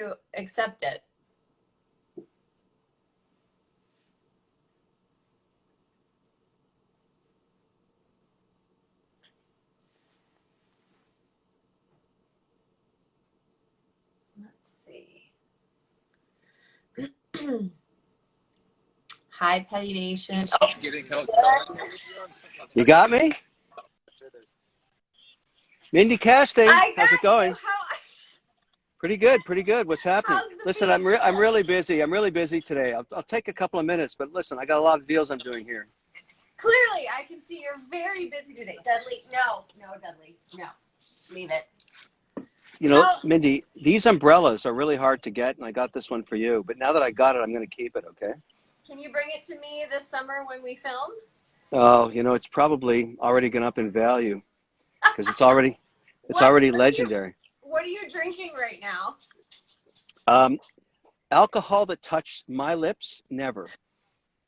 to accept it. Let's see. Hi, Petty Nation. Oh. You got me? Mindy Casting, how's it going? Pretty good, pretty good. What's happening? Listen, I'm really busy. I'm really busy today. I'll take a couple of minutes, but listen, I got a lot of deals I'm doing here. Clearly, I can see you're very busy today. Dudley, no, Dudley, no. Leave it. You know, Mindy, these umbrellas are really hard to get, and I got this one for you. But now that I got it, I'm going to keep it, okay? Can you bring it to me this summer when we film? Oh, you know, it's probably already gone up in value because it's already legendary. What are you drinking right now? Alcohol that touched my lips, never.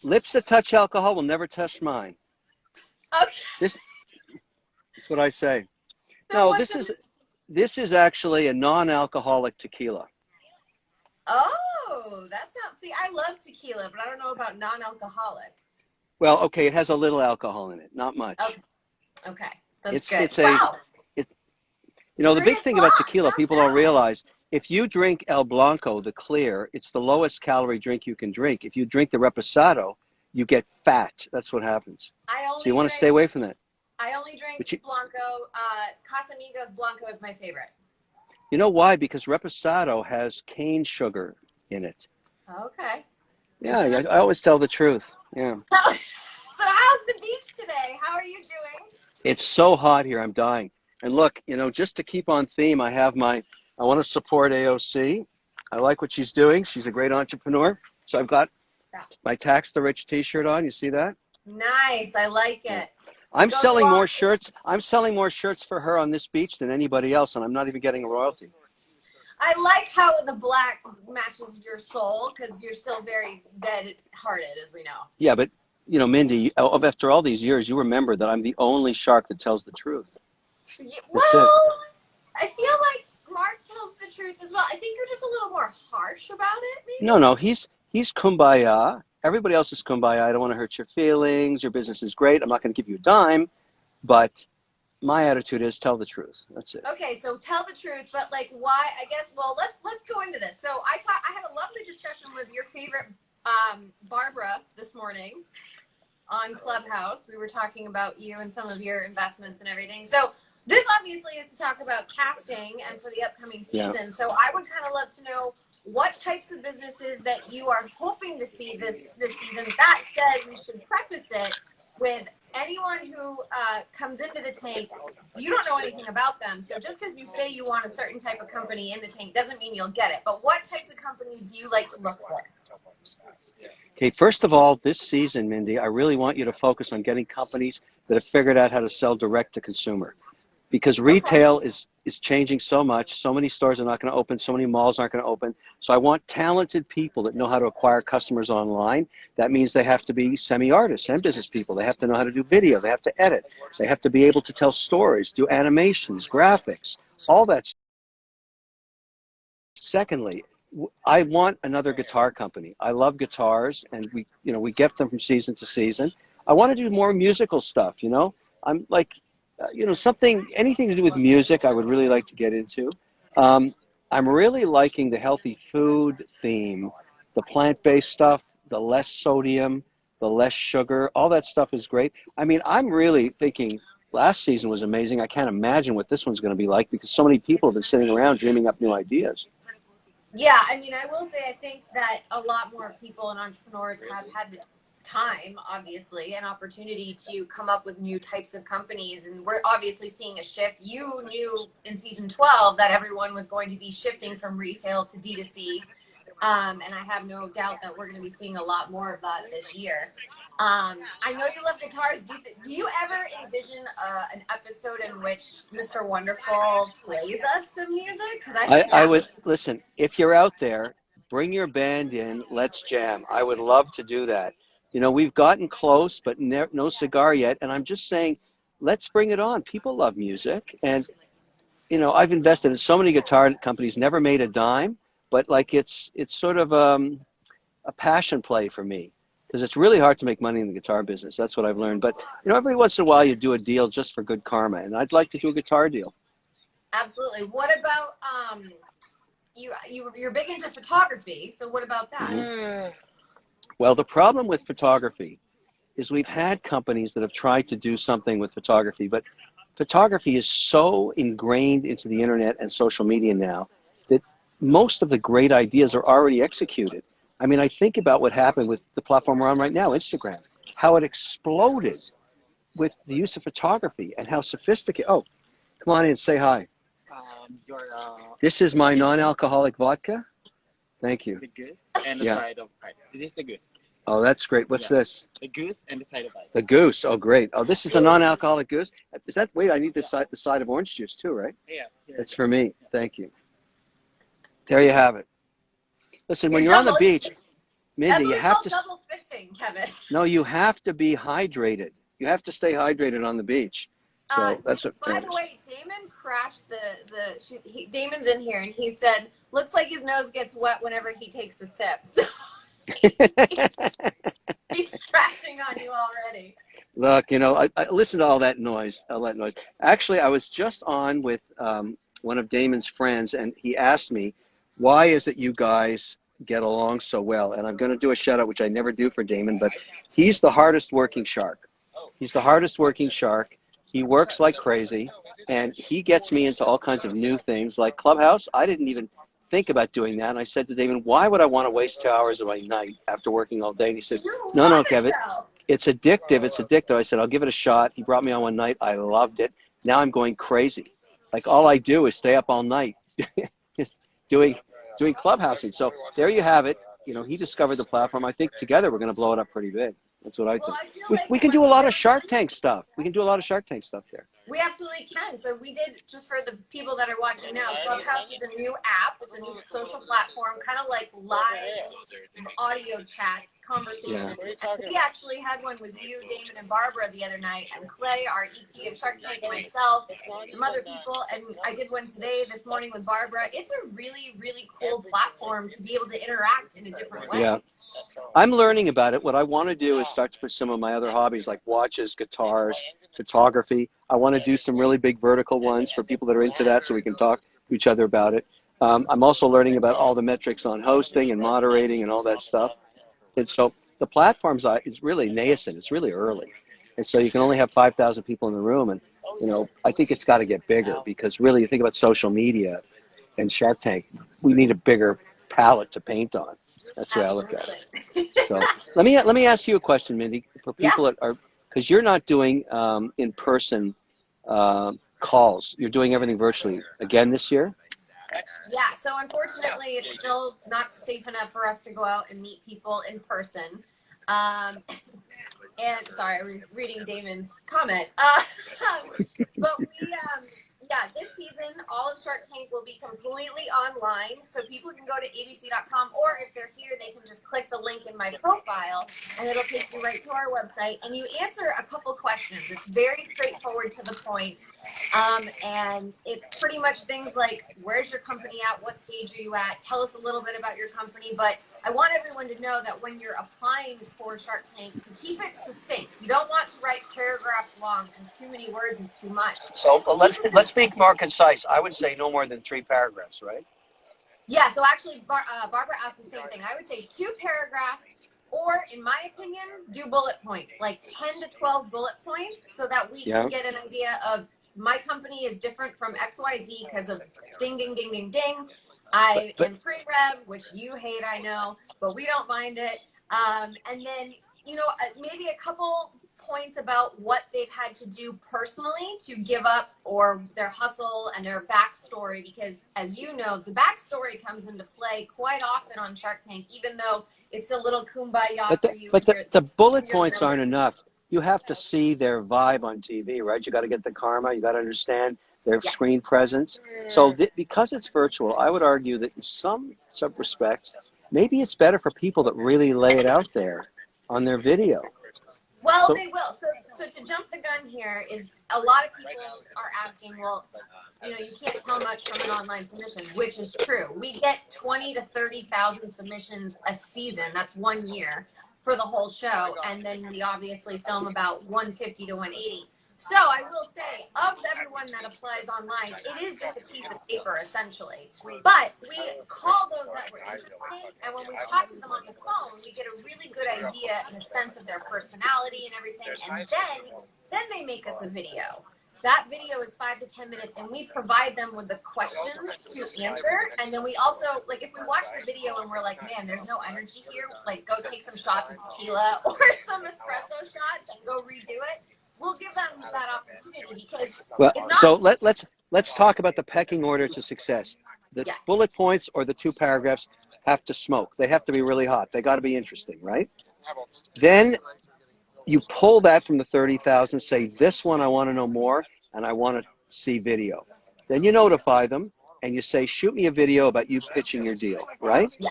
Lips that touch alcohol will never touch mine. Okay. That's what I say. So no, this is actually a non-alcoholic tequila. Oh, that's not. See, I love tequila, but I don't know about non-alcoholic. Well, okay, it has a little alcohol in it, not much. Okay. That's good. Wow. You know, the big thing about tequila, people don't realize, if you drink El Blanco, the clear, it's the lowest calorie drink you can drink. If you drink the Reposado, you get fat. That's what happens. So you want to stay away from that. I only drink Blanco. Casamigos Blanco is my favorite. You know why? Because Reposado has cane sugar in it. Okay. Yeah, I always tell the truth. Yeah. So how's the beach today? How are you doing? It's so hot here. I'm dying. And look, you know, just to keep on theme, I want to support AOC. I like what she's doing. She's a great entrepreneur. So I've got my Tax the Rich t-shirt on. You see that? Nice. I like it. I'm selling more shirts. I'm selling more shirts for her on this beach than anybody else, and I'm not even getting a royalty. I like how the black matches your soul because you're still very dead-hearted, as we know. Yeah, but, you know, Mindy, after all these years, you remember that I'm the only shark that tells the truth. Well, I feel like Mark tells the truth as well. I think you're just a little more harsh about it, maybe? No, he's kumbaya. Everybody else is kumbaya. I don't want to hurt your feelings. Your business is great. I'm not going to give you a dime. But my attitude is tell the truth. That's it. Okay, so tell the truth, but like why? I guess. Well, let's go into this. So I had a lovely discussion with your favorite Barbara this morning on Clubhouse. We were talking about you and some of your investments and everything. So this obviously is to talk about casting and for the upcoming season. Yeah. So I would kind of love to know what types of businesses that you are hoping to see this season. That said, we should preface it with anyone who comes into the tank, you don't know anything about them. So just because you say you want a certain type of company in the tank doesn't mean you'll get it. But what types of companies do you like to look for? Okay, first of all, this season, Mindy, I really want you to focus on getting companies that have figured out how to sell direct to consumer. Because retail is changing so much. So many stores are not going to open. So many malls aren't going to open. So I want talented people that know how to acquire customers online. That means they have to be semi-artists and business people. They have to know how to do video. They have to edit. They have to be able to tell stories, do animations, graphics, all that stuff. Secondly, I want another guitar company. I love guitars, and we get them from season to season. I want to do more musical stuff, you know. I'm like, anything to do with music, I would really like to get into. I'm really liking the healthy food theme, the plant-based stuff, the less sodium, the less sugar, all that stuff is great. I mean, I'm really thinking last season was amazing. I can't imagine what this one's going to be like because so many people have been sitting around dreaming up new ideas. Yeah, I mean, I will say I think that a lot more people and entrepreneurs have had the time, obviously, and opportunity to come up with new types of companies. And we're obviously seeing a shift. You knew in season 12 that everyone was going to be shifting from retail to D2C. And I have no doubt that we're going to be seeing a lot more of that this year. I know you love guitars. Do you ever envision an episode in which Mr. Wonderful plays us some music? I would, listen, if you're out there, bring your band in, let's jam. I would love to do that. You know, we've gotten close, but no cigar yet. And I'm just saying, let's bring it on. People love music. And, you know, I've invested in so many guitar companies, never made a dime, but like it's sort of a passion play for me, because it's really hard to make money in the guitar business. That's what I've learned. But every once in a while you do a deal just for good karma, and I'd like to do a guitar deal. Absolutely. What about you're big into photography, so what about that? Mm-hmm. Well, the problem with photography is we've had companies that have tried to do something with photography, but photography is so ingrained into the internet and social media now that most of the great ideas are already executed. I mean, I think about what happened with the platform we're on right now, Instagram, how it exploded with the use of photography and how sophisticated. Oh, come on in, say hi. This is my non-alcoholic vodka. Thank you. The goose and the side of ice. This is the goose. Oh, that's great. What's this? The goose and the side of ice. The goose. Oh, great. Oh, this is the non-alcoholic goose. Is that? Wait, I need the side of orange juice too, right? Yeah. That's for me. Thank you. There you have it. Listen, when you're on the beach, Mindy, you have to. Double fisting, Kevin. No, you have to be hydrated. You have to stay hydrated on the beach. So that's what. By the way, Damon crashed Damon's in here, and he said, "Looks like his nose gets wet whenever he takes a sip." So he's trashing on you already. Look, I listen to all that noise. Actually, I was just on with one of Damon's friends, and he asked me, "Why is it you guys get along so well?" And I'm going to do a shout out, which I never do for Damon, but he's the hardest working shark. He's the hardest working shark. He works like crazy, and he gets me into all kinds of new things like Clubhouse. I didn't even think about doing that. And I said to Damon, why would I want to waste 2 hours of my night after working all day? And he said, no, Kevin, it's addictive. It's addictive. I said, I'll give it a shot. He brought me on one night. I loved it. Now I'm going crazy. Like all I do is stay up all night just doing Clubhousing. So there you have it. He discovered the platform. I think together we're going to blow it up pretty big. That's what I think. We can do a lot of Shark Tank stuff. We can do a lot of Shark Tank stuff there. We absolutely can. So we did, just for the people that are watching now, Clubhouse is a new app. It's a new social platform, kind of like live audio chats, conversations. Yeah. We actually had one with you, Damon, and Barbara the other night, and Clay, our EP of Shark Tank, myself, some other people, and I did one this morning with Barbara. It's a really, really cool platform to be able to interact in a different way. Yeah. I'm learning about it. What I want to do is start to put some of my other hobbies like watches, guitars, photography. I want to do some really big vertical ones for people that are into that so we can talk to each other about it. I'm also learning about all the metrics on hosting and moderating and all that stuff. And so the platforms is really nascent. It's really early. And so you can only have 5,000 people in the room. And, I think it's got to get bigger because really you think about social media and Shark Tank, we need a bigger palette to paint on. That's the way I look at it. So let me ask you a question, Mindy, for people that are, because you're not doing in-person calls. You're doing everything virtually again this year? Yeah, so unfortunately it's still not safe enough for us to go out and meet people in person. And sorry, I was reading Damon's comment. But this season, all of Shark Tank will be completely online, so people can go to abc.com, or if they're here, they can just click the link in my profile, and it'll take you right to our website, and you answer a couple questions. It's very straightforward to the point, and it's pretty much things like, where's your company at? What stage are you at? Tell us a little bit about your company, but I want everyone to know that when you're applying for Shark Tank, to keep it succinct. You don't want to write paragraphs long because too many words is too much. So let's speak more concise. I would say no more than 3 paragraphs, right? Yeah, so actually Barbara asked the same thing. I would say 2 paragraphs, or in my opinion, do bullet points, like 10 to 12 bullet points, so that we can get an idea of my company is different from XYZ because of ding, ding, ding, ding, ding. I am pre-rev, which you hate, I know, but we don't mind it. And then, maybe a couple points about what they've had to do personally to give up, or their hustle and their backstory, because as you know, the backstory comes into play quite often on Shark Tank, even though it's a little kumbaya for you. But the bullet points aren't enough. You have to see their vibe on TV, right? You got to get the karma. You got to understand their screen presence. So because it's virtual, I would argue that in some respects, maybe it's better for people that really lay it out there on their video. Well, So they will. So to jump the gun here is a lot of people are asking, well, you can't tell much from an online submission, which is true. We get 20 to 30,000 submissions a season. That's 1 year for the whole show, and then we obviously film about 150 to 180. So I will say, of everyone that applies online, it is just a piece of paper, essentially. But we call those that were interested, and when we talk to them on the phone, we get a really good idea and a sense of their personality and everything, and then they make us a video. That video is 5 to 10 minutes, and we provide them with the questions to answer. And then we also, like, if we watch the video and we're like, man, there's no energy here, like, go take some shots of tequila or some espresso shots and go redo it. We'll give them that opportunity because it's not. So let's talk about the pecking order to success. The bullet points or the 2 paragraphs have to smoke. They have to be really hot. They got to be interesting, right? Then you pull that from the 30,000, say, this one I want to know more, and I want to see video. Then you notify them, and you say, shoot me a video about you pitching your deal, right? Yeah.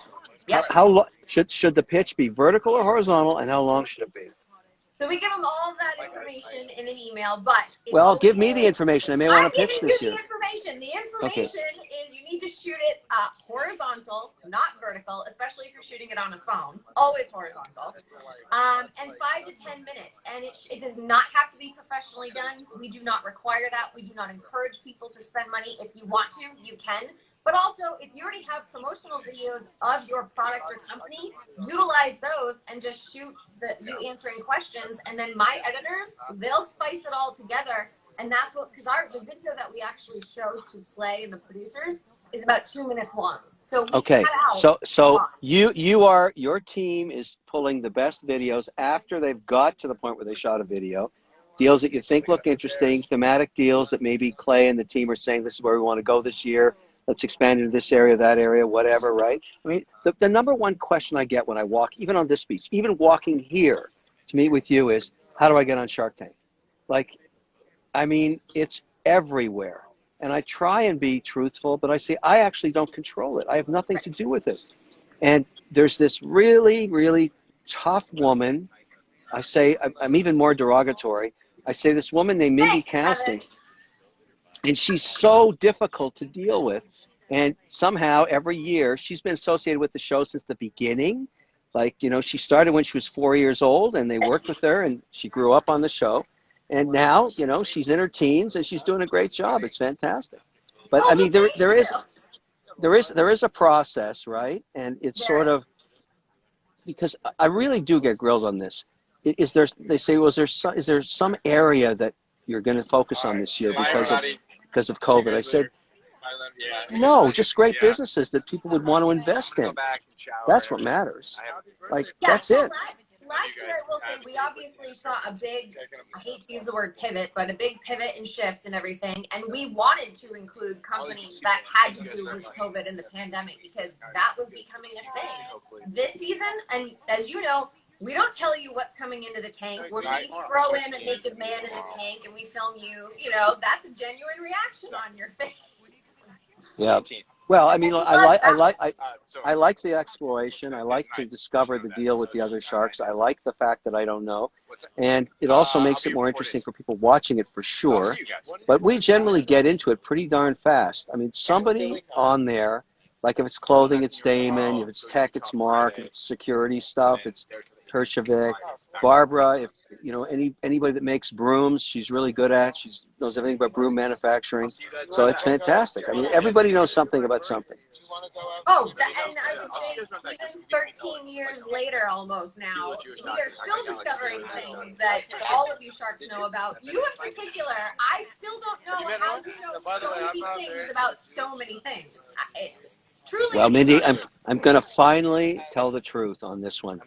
Yep. How should the pitch be vertical or horizontal, and how long should it be? So we give them all of that information in an email, but well, give me the information. I may want to pitch this year. The information is you need to shoot it horizontal, not vertical, especially if you're shooting it on a phone. Always horizontal. And 5 to 10 minutes. And it does not have to be professionally done. We do not require that. We do not encourage people to spend money. If you want to, you can. But also, if you already have promotional videos of your product or company, utilize those and just shoot you answering questions. And then my editors, they'll spice it all together. And that's what, because the video that we actually show to play and the producers is about 2 minutes long. So we cut out so your team is pulling the best videos after they've got to the point where they shot a video. Deals that you think look interesting, thematic deals that maybe Clay and the team are saying, this is where we want to go this year. Let's expand into this area, that area, whatever, right? I mean, the number one question I get when I walk, even on this beach, even walking here to meet with you is, how do I get on Shark Tank? Like, I mean, it's everywhere. And I try and be truthful, but I say, I actually don't control it. I have nothing to do with it. And there's this really, really tough woman. I say, I'm even more derogatory. I say this woman named Mindy Casting. And she's so difficult to deal with. And somehow every year, she's been associated with the show since the beginning. Like, she started when she was 4 years old and they worked with her and she grew up on the show. And now, she's in her teens and she's doing a great job. It's fantastic. But I mean, there is a process, right? And it's sort of, because I really do get grilled on this. They say, is there some area that you're going to focus on this year because of COVID? I said, no, just great businesses that people would want to invest in. That's what matters. Like, that's it. Last year, I will say, we obviously saw a big, I hate to use the word pivot, but a big pivot and shift and everything. And we wanted to include companies that had to do with COVID and the pandemic because that was becoming a thing. This season, and as you know, we don't tell you what's coming into the tank. We throw in a naked man in the tank and we film you. That's a genuine reaction on your face. Yeah. Well, I mean, I like the exploration. I like to discover the deal with the other sharks. I like the fact that I don't know. And it also makes it more interesting for people watching it for sure. But we generally get into it pretty darn fast. I mean, somebody on there, like if it's clothing, it's Damon. If it's tech, it's Mark. If it's security stuff, it's Hershevik. Barbara, if anybody that makes brooms, she's really good at. She knows everything about broom manufacturing. So it's fantastic. I mean, everybody knows something about something. Oh, and I would say even 13 years later almost now, we are still discovering things that all of you sharks know about. You in particular, I still don't know how you know so many things about so many things. It's truly. Well, Mindy, I'm going to finally tell the truth on this one.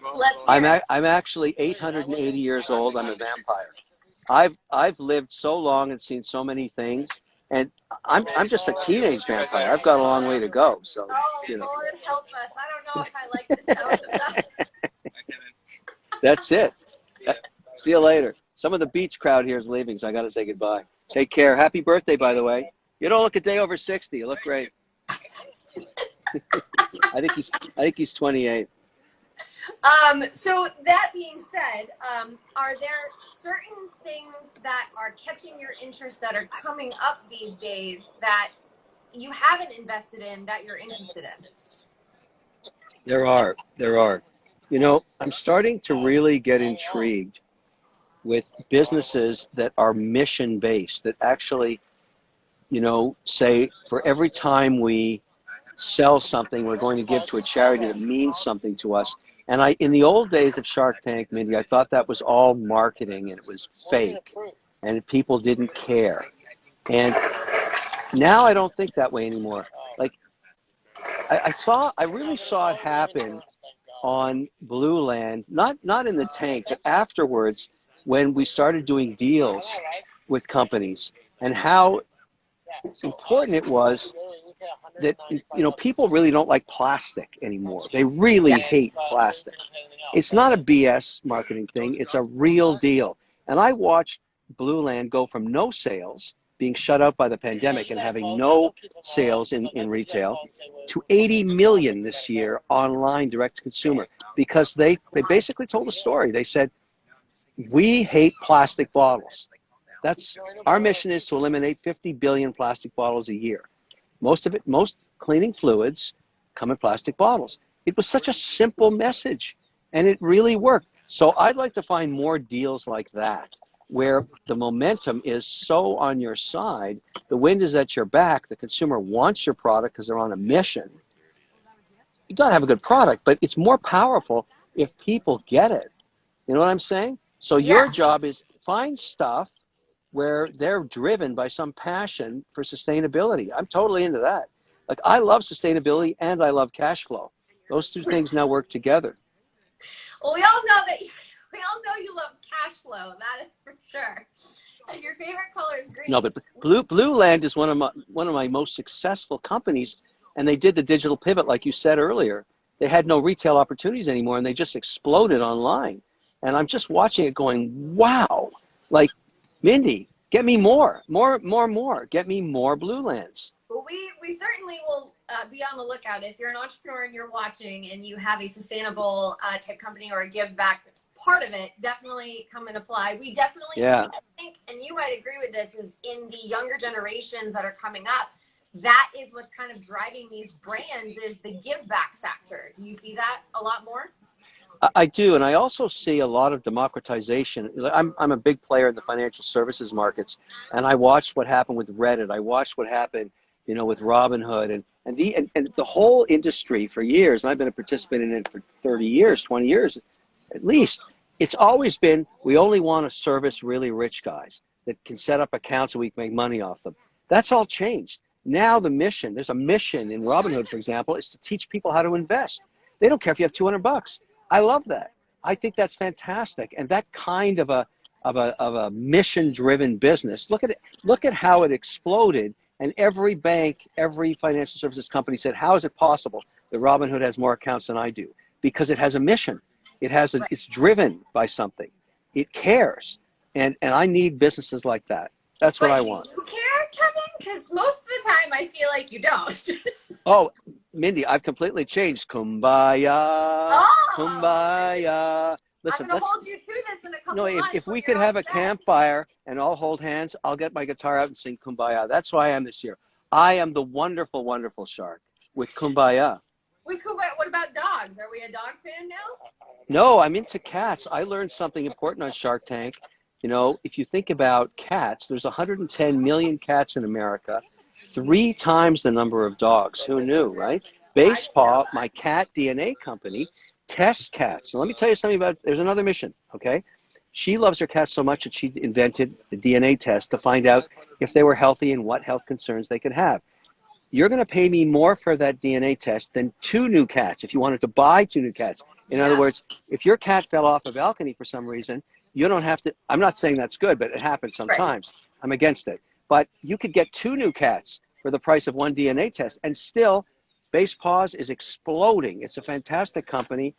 I'm actually 880 years old. I'm a vampire. I've lived so long and seen so many things, and I'm just a teenage vampire. I've got a long way to go. So, Lord help us! I don't know if I like this sound enough. That's it. See you later. Some of the beach crowd here is leaving, so I got to say goodbye. Take care. Happy birthday, by the way. You don't look a day over 60. You look great. I think he's 28. So that being said, are there certain things that are catching your interest that are coming up these days that you haven't invested in that you're interested in? There are. There are. You know, I'm starting to really get intrigued with businesses that are mission based, that actually, you know, say for every time we sell something, we're going to give to a charity that means something to us. And in the old days of Shark Tank, Mindy, I thought that was all marketing and it was fake and people didn't care. And now I don't think that way anymore. Like I really saw it happen on Blue Land, not in the tank, but afterwards when we started doing deals with companies and how important it was that, you know, people really don't like plastic anymore. They really Yeah. hate plastic. It's not a BS marketing thing. It's a real deal. And I watched Blue Land go from no sales, being shut out by the pandemic and having no sales in retail, to 80 million this year online direct to consumer, because they basically told a story. They said, we hate plastic bottles. That's our mission, is to eliminate 50 billion plastic bottles a year. Most cleaning fluids come in plastic bottles. It was such a simple message, and it really worked. So I'd like to find more deals like that, where the momentum is so on your side, the wind is at your back, the consumer wants your product because they're on a mission. You gotta have a good product, but it's more powerful if people get it. You know what I'm saying? So your Yes. job is find stuff where they're driven by some passion for sustainability. I'm totally into that. Like, I love sustainability and I love cash flow. Those two things now work together. Well, we all know you love cash flow. That is for sure. And your favorite color is green. No, but Blue Land is one of my most successful companies, and they did the digital pivot like you said earlier. They had no retail opportunities anymore, and they just exploded online. And I'm just watching it going, wow, like, Mindy, get me more. Get me more Blue Lands. Well, we certainly will be on the lookout. If you're an entrepreneur and you're watching and you have a sustainable type company or a give back part of it, definitely come and apply. We definitely see, I think, and you might agree with this, is in the younger generations that are coming up, that is what's kind of driving these brands, is the give back factor. Do you see that a lot more? I do, and I also see a lot of democratization. I'm a big player in the financial services markets, and I watched what happened with Reddit. I watched what happened, you know, with Robinhood, and the whole industry for years. And I've been a participant in it for 30 years, 20 years, at least. It's always been, we only want to service really rich guys that can set up accounts so we can make money off them. That's all changed. Now there's a mission in Robinhood, for example, is to teach people how to invest. They don't care if you have $200. I love that. I think that's fantastic. And that kind of a mission-driven business, look at it. Look at how it exploded. And every bank, every financial services company said, how is it possible that Robinhood has more accounts than I do? Because it has a mission. It's driven by something. It cares. And I need businesses like that. That's what I want. Do you care, Kevin? Because most of the time I feel like you don't. Oh, Mindy, I've completely changed. Kumbaya, kumbaya. Listen, I'm going to hold you to this in a couple months. If we could have a campfire and all hold hands, I'll get my guitar out and sing Kumbaya. That's who I am this year. I am the wonderful, wonderful shark with Kumbaya. What about dogs? Are we a dog fan now? No, I'm into cats. I learned something important on Shark Tank. You know, if you think about cats, there's 110 million cats in America, 3 times the number of dogs. Who knew, right? Basepaw, my cat DNA company, tests cats. So let me tell you something there's another mission, okay? She loves her cats so much that she invented the DNA test to find out if they were healthy and what health concerns they could have. You're going to pay me more for that DNA test than 2 new cats if you wanted to buy 2 new cats. In other words, if your cat fell off a balcony for some reason, you don't have to, I'm not saying that's good, but it happens sometimes. Right. I'm against it. But you could get 2 new cats for the price of 1 DNA test, and still, Basepaws is exploding. It's a fantastic company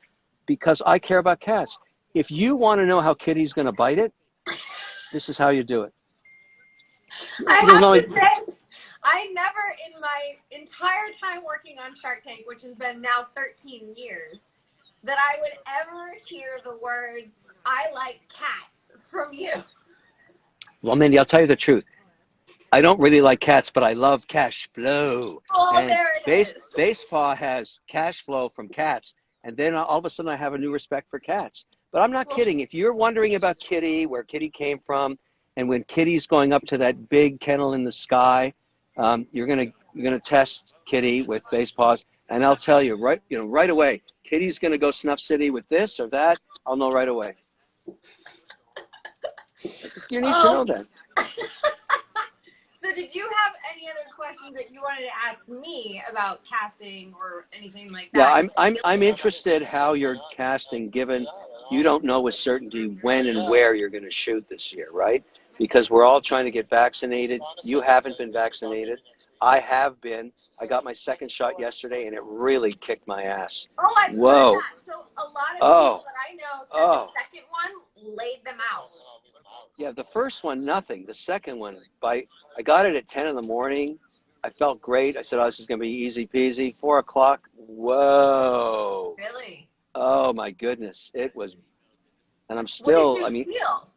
because I care about cats. If you want to know how Kitty's going to bite it, this is how you do it. I have to say, I never in my entire time working on Shark Tank, which has been now 13 years, that I would ever hear the words, I like cats from you. Well, Mindy, I'll tell you the truth. I don't really like cats, but I love cash flow. Oh, And there it is. Baseball has cash flow from cats. And then all of a sudden I have a new respect for cats. But I'm not kidding. If you're wondering about Kitty, where Kitty came from, and when Kitty's going up to that big kennel in the sky, you're gonna test Kitty with Basepaws, and I'll tell you right away. Kitty's gonna go Snuff City with this or that. I'll know right away. You need to know that. So did you have any other questions that you wanted to ask me about casting or anything like that? Yeah, I'm interested how you're casting, given you don't know with certainty when and where you're going to shoot this year, right? Because we're all trying to get vaccinated. You haven't been vaccinated. I have been. I got my second shot yesterday, and it really kicked my ass. Oh, I've heard that. So a lot of people that I know said the second one laid them out. Yeah, the first one, nothing. The second one, I got it at 10 in the morning. I felt great. I said, oh, this is going to be easy peasy. 4 o'clock, whoa. Really? Oh, my goodness. It was, and I'm still, what did you feel?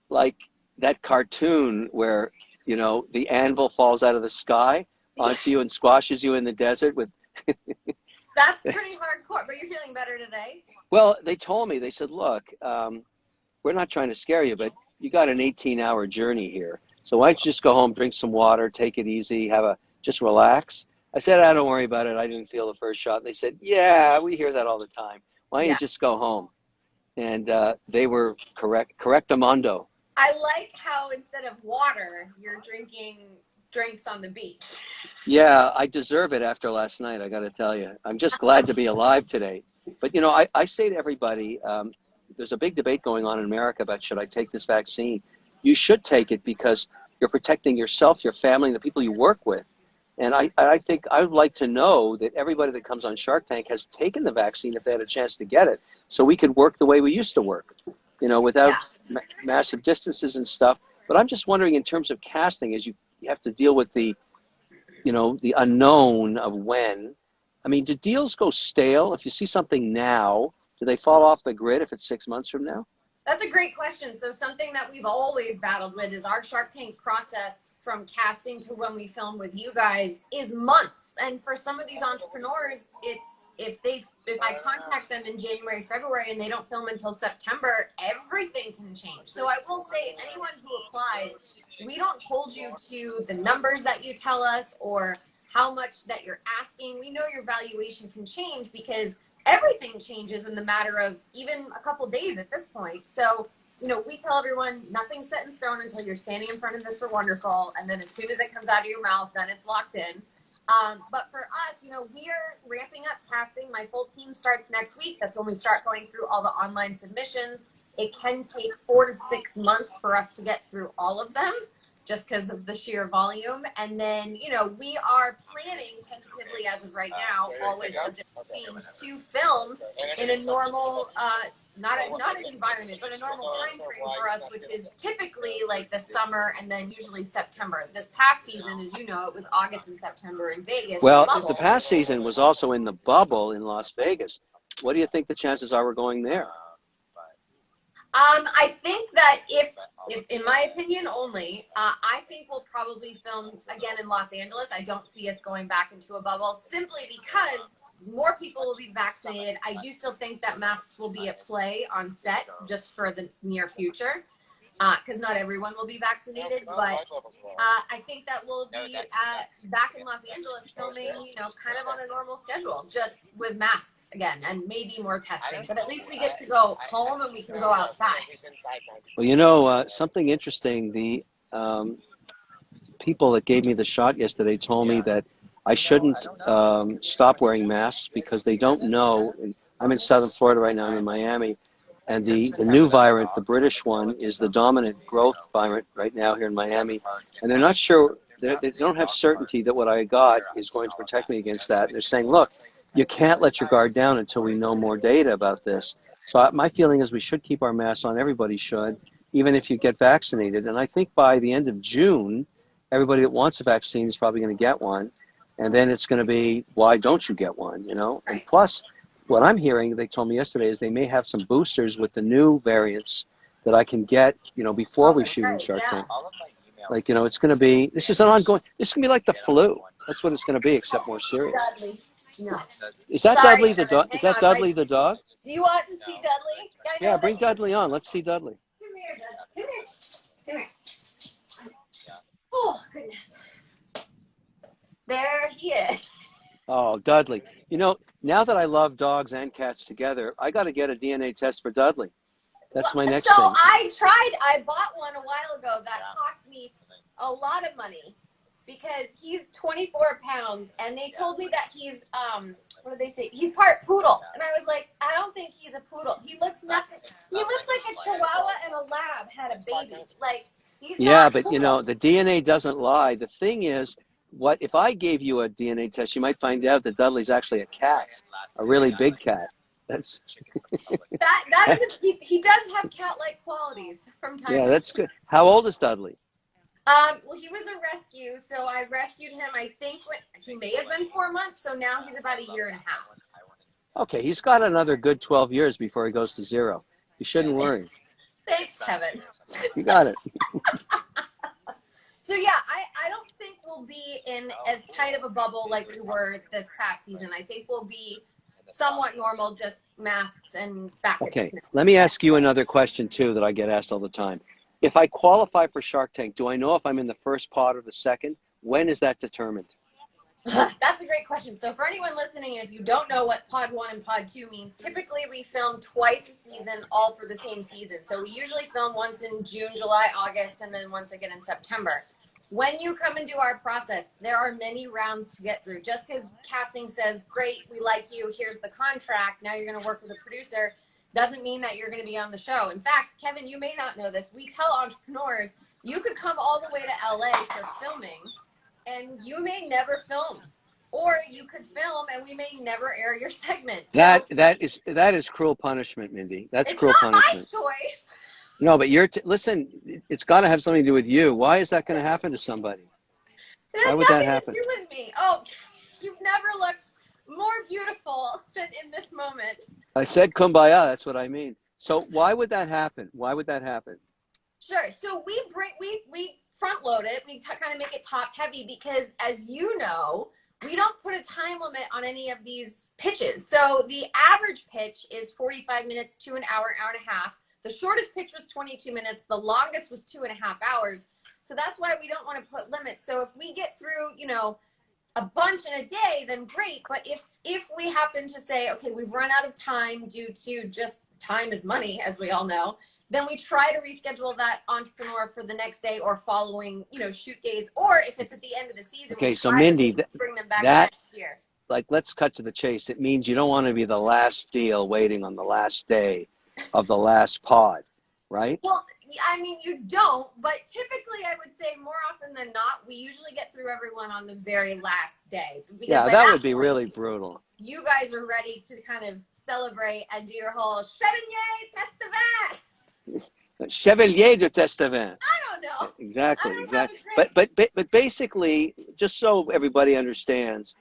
Like that cartoon where, the anvil falls out of the sky onto you and squashes you in the desert with. That's pretty hardcore, but you're feeling better today? Well, they told me, they said, look, we're not trying to scare you, but you got an 18-hour journey here. So why don't you just go home, drink some water, take it easy, just relax. I said, I don't worry about it. I didn't feel the first shot. And they said, yeah, we hear that all the time. Why don't you just go home? And they were correctamundo. I like how instead of water, you're drinking drinks on the beach. Yeah, I deserve it after last night, I got to tell you. I'm just glad to be alive today. But, I say to everybody, there's a big debate going on in America about should I take this vaccine. You should take it because you're protecting yourself, your family, and the people you work with. And I think I would like to know that everybody that comes on Shark Tank has taken the vaccine if they had a chance to get it, so we could work the way we used to work, without massive distances and stuff. But I'm just wondering, in terms of casting, as you have to deal with the unknown of when. I mean, do deals go stale? If you see something now, do they fall off the grid if it's 6 months from now? That's a great question. So something that we've always battled with is our Shark Tank process from casting to when we film with you guys is months. And for some of these entrepreneurs, it's if I contact them in January, February, and they don't film until September, everything can change. So I will say, anyone who applies, we don't hold you to the numbers that you tell us or how much that you're asking. We know your valuation can change because everything changes in the matter of even a couple days at this point. So, we tell everyone nothing's set in stone until you're standing in front of Mr. Wonderful. And then as soon as it comes out of your mouth, then it's locked in. But for us, we are ramping up casting. My full team starts next week. That's when we start going through all the online submissions. It can take 4 to 6 months for us to get through all of them, just because of the sheer volume. And then, we are planning tentatively as of right now, always subject to change, to film in a normal, not an environment, but a normal time frame for us, which is typically like the summer and then usually September. This past season, as you know, it was August and September in Vegas. Well, the past season was also in the bubble in Las Vegas. What do you think the chances are we're going there? I think that if in my opinion only, I think we'll probably film again in Los Angeles. I don't see us going back into a bubble simply because more people will be vaccinated. I do still think that masks will be at play on set just for the near future because not everyone will be vaccinated. But I think that we'll be back in Los Angeles filming, kind of on a normal schedule, just with masks again and maybe more testing. But at least we get to go home and we can go outside. Well, something interesting, the people that gave me the shot yesterday told me that I shouldn't stop wearing masks because they don't know. I'm in Southern Florida right now. I'm in Miami. And the new variant, the British one, is the dominant growth variant right now here in Miami. And they're not sure, they don't have certainty that what I got is going to protect me against that. And they're saying, look, you can't let your guard down until we know more data about this. So my feeling is we should keep our masks on. Everybody should, even if you get vaccinated. And I think by the end of June, everybody that wants a vaccine is probably going to get one. And then it's going to be, why don't you get one, And plus, what I'm hearing, they told me yesterday, is they may have some boosters with the new variants that I can get, before we shoot in Shark Tank. Like, it's going to be, this is an ongoing, this is going to be like the flu. That's what it's going to be, except more serious. Dudley. No. Is that Sorry, Dudley the Kevin. dog? Is that Hang on, Dudley the dog? Do you want to see Dudley? I know Yeah, that bring you- Dudley on. Let's see Dudley. Come here, Dudley. Come here. Oh, goodness. There he is. Oh, Dudley. Now that I love dogs and cats together, I got to get a DNA test for Dudley. That's my next so thing. I bought one a while ago that cost me a lot of money because he's 24 pounds and they told me that he's, what did they say? He's part poodle. And I was like, I don't think he's a poodle. He looks nothing. He looks like a Chihuahua and a lab had a baby. Like, he's not but poodle. the DNA doesn't lie. The thing is, what if I gave you a DNA test, you might find out that Dudley's actually a cat, a really big cat. That's that is he does have cat-like qualities from time to time. that's good. How old is Dudley? Well, he was a rescue, so I rescued him. I think when he may have been 4 months, so now he's about a year and a half. Okay, he's got another good 12 years before he goes to 0. You shouldn't worry. Thanks, Kevin. You got it. So yeah, I don't think we'll be in as tight of a bubble like we were this past season. I think we'll be somewhat normal, just masks and back. Okay, let me ask you another question too that I get asked all the time. If I qualify for Shark Tank, do I know if I'm in the first pod or the second? When is that determined? That's a great question. So for anyone listening, if you don't know what pod 1 and pod 2 means, typically we film twice a season, all for the same season. So we usually film once in June, July, August, and then once again in September. When you come and do our process, there are many rounds to get through. Just because casting says, great, we like you, here's the contract, now you're going to work with a producer, doesn't mean that you're going to be on the show. In fact, Kevin, you may not know this. We tell entrepreneurs, you could come all the way to LA for filming, and you may never film. Or you could film, and we may never air your segment. So That is cruel punishment, Mindy. That's cruel punishment. It's not my choice. No, but listen, it's got to have something to do with you. Why is that going to happen to somebody? Why would that happen? It has nothing to do with me. Oh, you've never looked more beautiful than in this moment. I said kumbaya. That's what I mean. So why would that happen? Why would that happen? Sure. So we front load it. We kind of make it top heavy because, as you know, we don't put a time limit on any of these pitches. So the average pitch is 45 minutes to an hour, hour and a half. The shortest pitch was 22 minutes. The longest was 2.5 hours. So that's why we don't want to put limits. So if we get through, a bunch in a day, then great. But if we happen to say, okay, we've run out of time due to just time is money, as we all know, then we try to reschedule that entrepreneur for the next day or following, shoot days. Or if it's at the end of the season, Okay, we so try to Mindy, bring them back that- next year. Like, let's cut to the chase. It means you don't want to be the last deal waiting on the last day of the last pod, right? Well, I mean, you don't, but typically I would say more often than not, we usually get through everyone on the very last day. Because Yeah, by that would be point, really brutal. You guys are ready to kind of celebrate and do your whole Chevalier Testament. Chevalier de Testament. I don't know. Exactly, I don't exactly. have a But basically, just so everybody understands,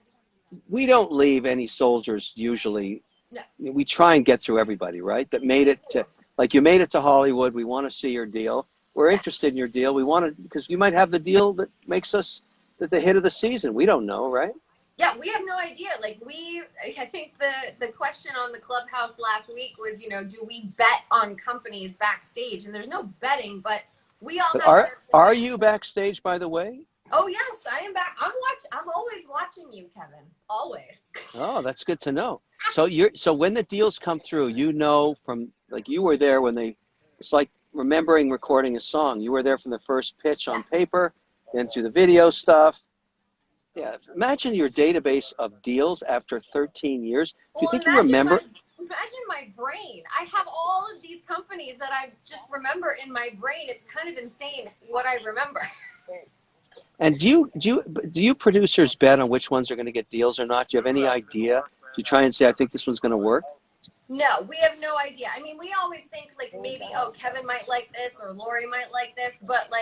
we don't leave any soldiers usually. No. We try and get through everybody, right? That made it to, like you made it to Hollywood. We want to see your deal. We're interested in your deal. We want to, because you might have the deal that makes us the hit of the season. We don't know, right? Yeah, we have no idea. I think the question on the Clubhouse last week was, do we bet on companies backstage? And there's no betting, but we all But have. are you backstage, by the way? Oh yes, I am back. I'm always watching you, Kevin. Always. Oh, that's good to know. So when the deals come through, from, like, you were there when it's like remembering recording a song. You were there from the first pitch on paper, then through the video stuff. Yeah, imagine your database of deals after 13 years. Do you think you remember? Imagine my brain. I have all of these companies that I just remember in my brain. It's kind of insane what I remember. And do you producers bet on which ones are going to get deals or not? Do you have any idea? Do you try and say, I think this one's going to work? No, we have no idea. I mean, we always think maybe, Kevin might like this or Lori might like this, but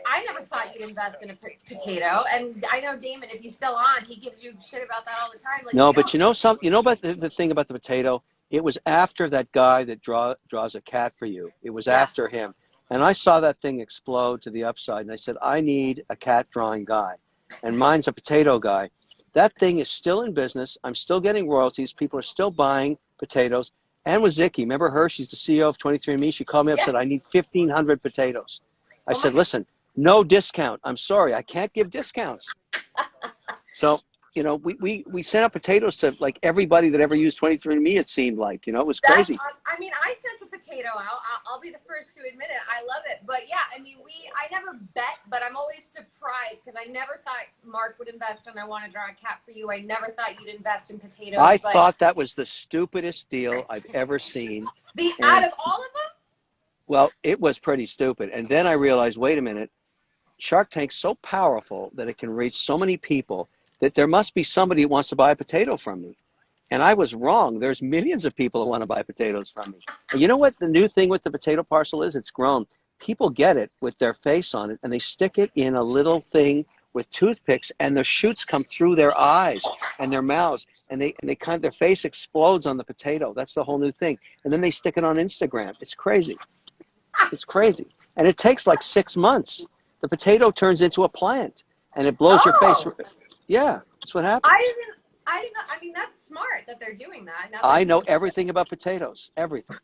I never thought you'd invest in a potato. And I know Damon, if he's still on, he gives you shit about that all the time. Like, No, but you know about the thing about the potato? It was after that guy that draws a cat for you. It was after him. And I saw that thing explode to the upside, and I said, I need a cat drawing guy. And mine's a potato guy. That thing is still in business. I'm still getting royalties. People are still buying potatoes. And with Ziki, remember her? She's the CEO of 23andMe. She called me up and said, I need 1,500 potatoes. I said, listen, no discount. I'm sorry. I can't give discounts. So, you know, we sent out potatoes to like everybody that ever used 23andMe, it seemed like. You know, it was crazy. I mean, I sent a potato out. I'll be the first to admit it. I love it. But yeah, I mean, I never bet, but I'm always surprised because I never thought Mark would invest and I want to draw a cat for you. I never thought you'd invest in potatoes. I thought that was the stupidest deal I've ever seen. Out of all of them? Well, it was pretty stupid. And then I realized, wait a minute, Shark Tank's so powerful that it can reach so many people that there must be somebody who wants to buy a potato from me. And I was wrong. There's millions of people who want to buy potatoes from me. And you know what the new thing with the potato parcel is? It's grown. People get it with their face on it, and they stick it in a little thing with toothpicks, and the shoots come through their eyes and their mouths, and their face explodes on the potato. That's the whole new thing. And then they stick it on Instagram. It's crazy. It's crazy. And it takes like 6 months. The potato turns into a plant, and it blows your face. Yeah, that's what happens. I didn't know. I mean, that's smart that they're doing that. I know everything about potatoes. Everything.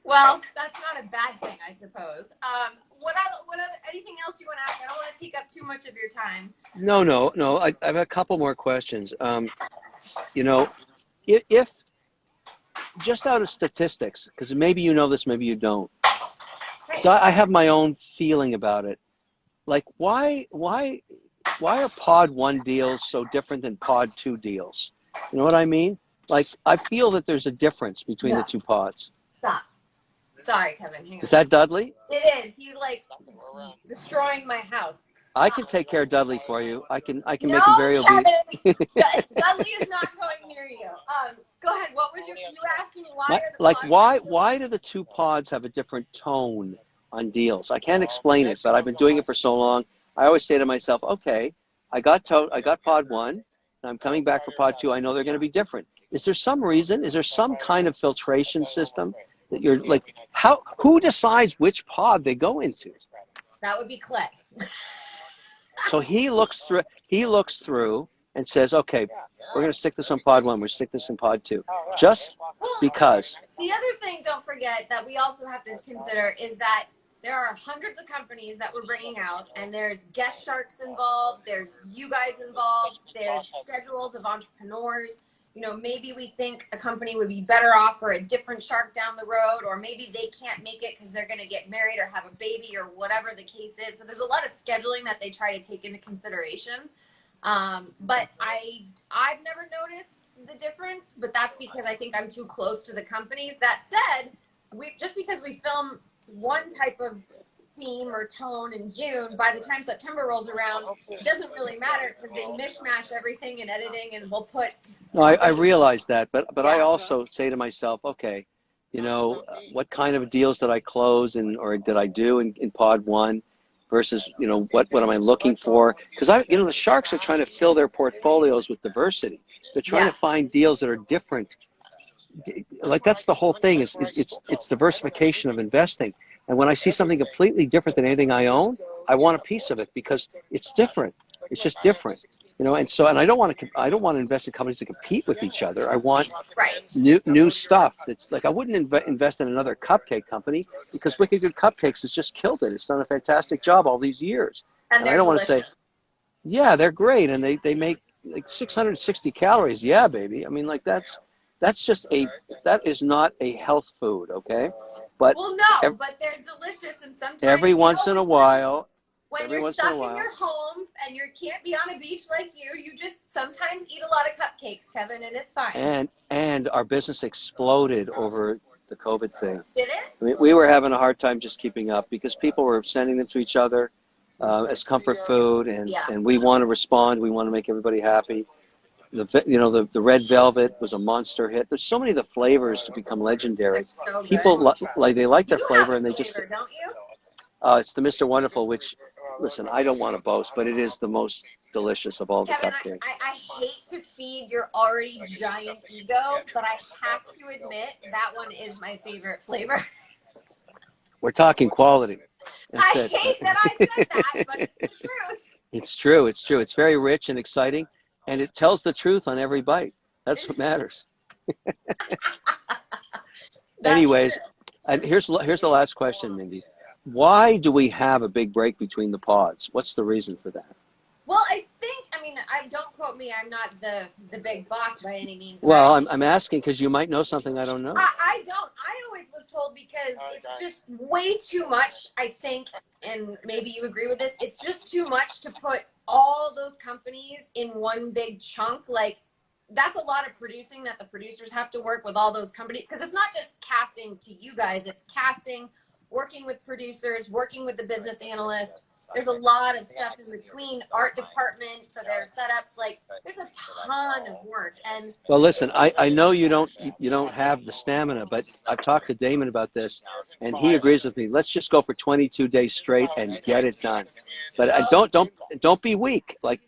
Well, that's not a bad thing, I suppose. Anything else you want to ask? I don't want to take up too much of your time. No. I have a couple more questions. You know, if just out of statistics, because maybe you know this, maybe you don't. So I have my own feeling about it. Like, why are pod 1 deals so different than pod 2 deals? You know what I mean? Like, I feel that there's a difference between the two pods. Stop. Sorry, Kevin. Hang on. Is that Dudley? It is. He's like destroying my house. I can take care of Dudley for you. I can make him very obedient. Dudley is not going near you. Go ahead. What was you were asking? Why do the two pods have a different tone on deals? I can't explain it, but I've been doing it for so long. I always say to myself, okay, I got pod 1, and I'm coming back for pod 2. I know they're going to be different. Is there some reason? Is there some kind of filtration system that you're like? Who decides which pod they go into? That would be Clay. So he looks through and says, okay, we're going to stick this on pod 1. We're stick this in pod 2, just because. The other thing, don't forget, that we also have to consider is that there are hundreds of companies that we're bringing out, and there's guest sharks involved, there's you guys involved, there's schedules of entrepreneurs. You know, maybe we think a company would be better off for a different shark down the road, or maybe they can't make it because they're going to get married or have a baby or whatever the case is. So there's a lot of scheduling that they try to take into consideration. But I've never noticed the difference, but that's because I think I'm too close to the companies. That said, just because we film one type of theme or tone in June, by the time September rolls around, it doesn't really matter because they mishmash everything in editing, and we'll put. No, I realize that, but I also say to myself, okay, you know, what kind of deals did I close or did I do in pod 1 versus, you know, what am I looking for? Because the sharks are trying to fill their portfolios with diversity. They're trying to find deals that are different. Like, that's the whole thing. It's diversification of investing. And when I see something completely different than anything I own, I want a piece of it because it's different. It's just different, you know. And I don't want to invest in companies that compete with each other. I want new stuff. That's like, I wouldn't invest in another cupcake company because Wicked Good Cupcakes has just killed it. It's done a fantastic job all these years. And I don't want to say, yeah, they're great, and they make like 660 calories. Yeah, baby. I mean, like that is not a health food, okay? But but they're delicious, and sometimes every once in a while, when you're stuck in your home and you can't be on a beach like you just sometimes eat a lot of cupcakes, Kevin, and it's fine. And our business exploded over the COVID thing. Did it? I mean, we were having a hard time just keeping up because people were sending them to each other as comfort food, and we want to respond. We want to make everybody happy. the red velvet was a monster hit. There's so many of the flavors to become legendary. So good. People they like their You flavor have and they flavor, just don't you? it's the Mr. Wonderful, which listen, I don't want to boast, but it is the most delicious of all the Kevin, cupcakes. I hate to feed your already giant ego, but I have to admit that one is my favorite flavor. We're talking quality. That's I it. hate that I said that, but it's the truth. It's true. It's true. It's very rich and exciting, and it tells the truth on every bite. That's what matters. Anyways, and here's the last question, Mindy. Why do we have a big break between the pods? What's the reason for that? Well, I mean, don't quote me. I'm not the big boss by any means. Well, I'm asking because you might know something I don't know. I don't. I always was told because it's just way too much, I think, and maybe you agree with this. It's just too much to put all those companies in one big chunk. Like, that's a lot of producing that the producers have to work with all those companies, because it's not just casting to you guys. It's casting, working with producers, working with the business analyst. There's a lot of stuff in between, art department for their setups. Like, there's a ton of work. And well, listen, I know you don't have the stamina, but I've talked to Damon about this, and he agrees with me. Let's just go for 22 days straight and get it done. But don't be weak. Like,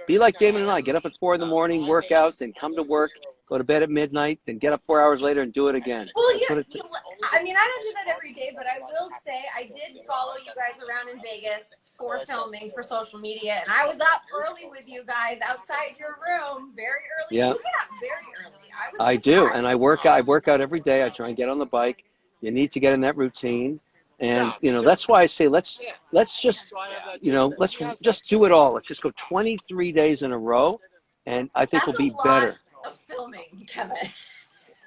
be like Damon and I. Get up at 4 a.m, work out, then come to work. Go to bed at midnight, then get up 4 hours later and do it again. Well, I mean, I don't do that every day, but I will say I did follow you guys around in Vegas for filming for social media, and I was up early with you guys outside your room very early. Yeah, very early. I do, and I work out every day. I try and get on the bike. You need to get in that routine, and that's why I say let's just let's do it all. Let's just go 23 days in a row, and I think we'll be better. Of filming, Kevin.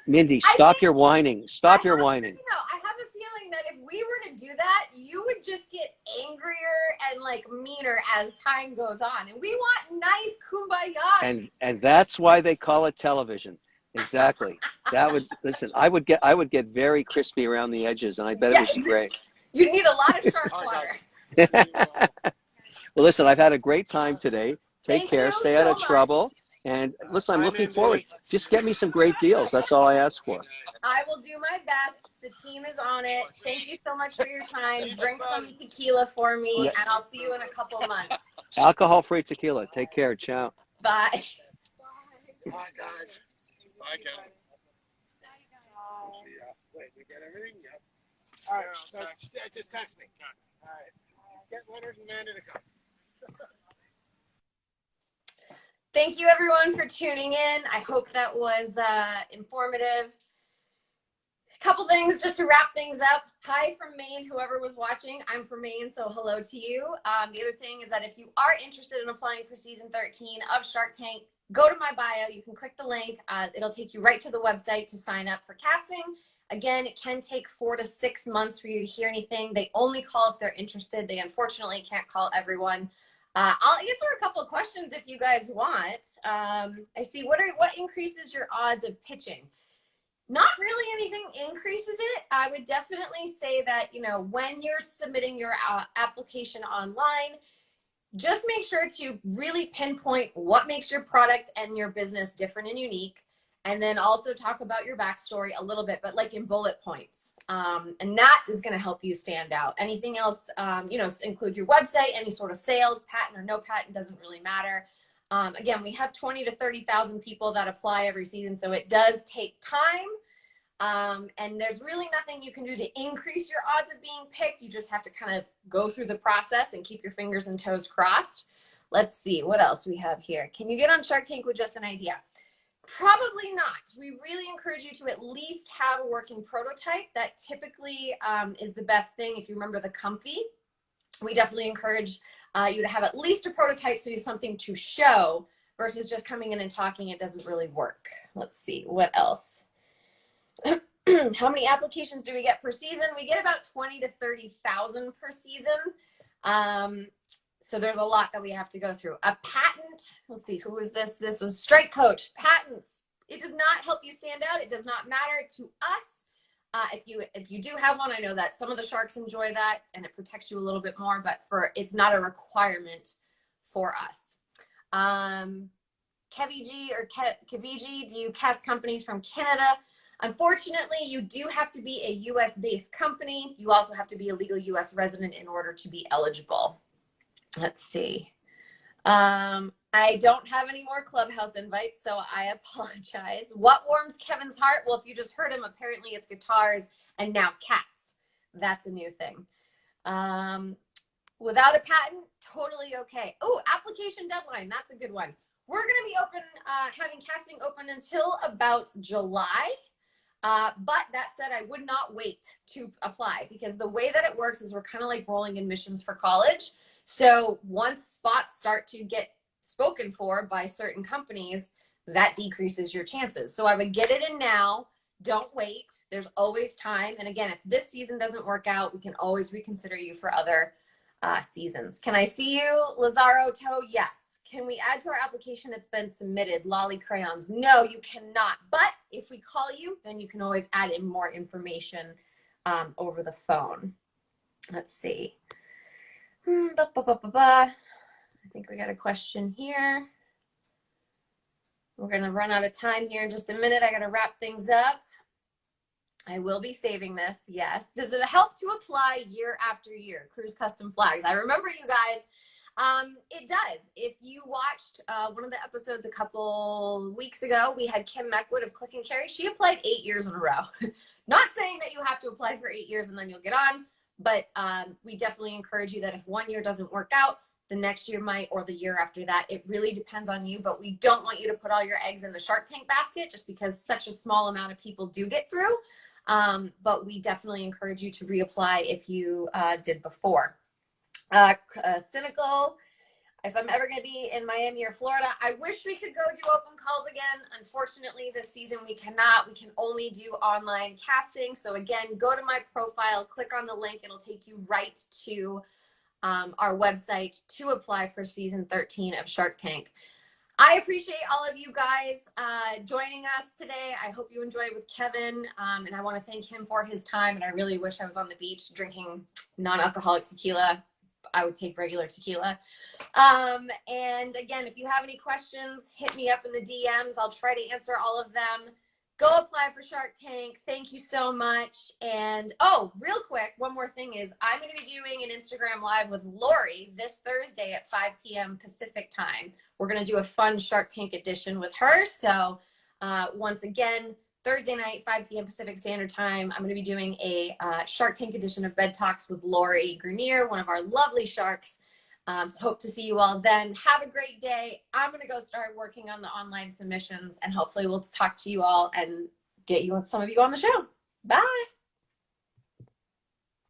Mindy, stop your whining. Stop your whining. I have a feeling that if we were to do that, you would just get angrier and like meaner as time goes on. And we want nice kumbaya. And that's why they call it television. Exactly. That would I would get very crispy around the edges, and I bet it would be great. You'd need a lot of sharp water. Well, listen, I've had a great time today. Take care. Stay out of trouble. And listen, I'm looking forward. Just get me some great deals. That's all I ask for. I will do my best. The team is on it. Thank you so much for your time. Drink some tequila for me, and I'll see you in a couple months. Alcohol-free tequila. Take care. Ciao. Bye. Bye, guys. Bye, Kevin. Wait, we get everything? Yep. All right, so just text me. All right. Get Leonard and Mandy to come. Thank you, everyone, for tuning in. I hope that was informative. A couple things just to wrap things up. Hi from Maine, whoever was watching. I'm from Maine, so hello to you. The other thing is that if you are interested in applying for season 13 of Shark Tank, go to my bio. You can click the link. It'll take you right to the website to sign up for casting. Again, it can take 4 to 6 months for you to hear anything. They only call if they're interested. They unfortunately can't call everyone. I'll answer a couple of questions if you guys want. I see, what increases your odds of pitching? Not really anything increases it. I would definitely say that, when you're submitting your application online, just make sure to really pinpoint what makes your product and your business different and unique. And then also talk about your backstory a little bit, but like in bullet points. And that is going to help you stand out. Anything else, include your website, any sort of sales, patent or no patent, doesn't really matter. Again, we have 20 to 30,000 people that apply every season, so it does take time. And there's really nothing you can do to increase your odds of being picked. You just have to kind of go through the process and keep your fingers and toes crossed. Let's see what else we have here. Can you get on Shark Tank with just an idea? Probably not. We really encourage you to at least have a working prototype. That typically is the best thing. If you remember the comfy, we definitely encourage you to have at least a prototype so you have something to show versus just coming in and talking. It doesn't really work. Let's see, what else? How many applications do we get per season? We get about 20 to 30,000 per season. So there's a lot that we have to go through. A patent, let's see, who is this? This was Strike Coach. Patents, it does not help you stand out. It does not matter to us. If you do have one, I know that some of the sharks enjoy that and it protects you a little bit more, but it's not a requirement for us. Keviji or Keviji, do you cast companies from Canada? Unfortunately, you do have to be a US-based company. You also have to be a legal US resident in order to be eligible. Let's see. I don't have any more Clubhouse invites, so I apologize. What warms Kevin's heart? Well, if you just heard him, apparently it's guitars and now cats. That's a new thing. Without a patent, totally okay. Oh, application deadline. That's a good one. We're going to be open, having casting open until about July. But that said, I would not wait to apply because the way that it works is we're kind of like rolling admissions for college. So once spots start to get spoken for by certain companies, that decreases your chances. So I would get it in now. Don't wait. There's always time. And again, if this season doesn't work out, we can always reconsider you for other seasons. Can I see you, Lazaro Toe? Yes. Can we add to our application it's been submitted? Lolly Crayons? No, you cannot. But if we call you, then you can always add in more information over the phone. Let's see. I think we got a question here. We're going to run out of time here in just a minute. I got to wrap things up. I will be saving this. Yes. Does it help to apply year after year? Cruise custom flags. I remember you guys. It does. If you watched one of the episodes a couple weeks ago, we had Kim Meckwood of Click and Carry. She applied 8 years in a row. Not saying that you have to apply for 8 years and then you'll get on, but we definitely encourage you that if 1 year doesn't work out, the next year might, or the year after that. It really depends on you, but we don't want you to put all your eggs in the Shark Tank basket just because such a small amount of people do get through. But we definitely encourage you to reapply if you did before. Cynical, if I'm ever going to be in Miami or Florida, I wish we could go do open calls again. Unfortunately, this season we cannot. We can only do online casting. So again, go to my profile, click on the link. It'll take you right to our website to apply for season 13 of Shark Tank. I appreciate all of you guys joining us today. I hope you enjoyed with Kevin, and I want to thank him for his time. And I really wish I was on the beach drinking non-alcoholic tequila. I would take regular tequila. And again, if you have any questions, hit me up in the DMs. I'll try to answer all of them. Go apply for Shark Tank. Thank you so much. And oh, real quick, one more thing is I'm going to be doing an Instagram Live with Lori this Thursday at 5 p.m. Pacific time. We're going to do a fun Shark Tank edition with her. So once again, Thursday night, 5 p.m. Pacific Standard Time, I'm going to be doing a Shark Tank edition of Bed Talks with Lori Grenier, one of our lovely sharks. So hope to see you all then. Have a great day. I'm going to go start working on the online submissions, and hopefully we'll talk to you all and get you some of you on the show. Bye.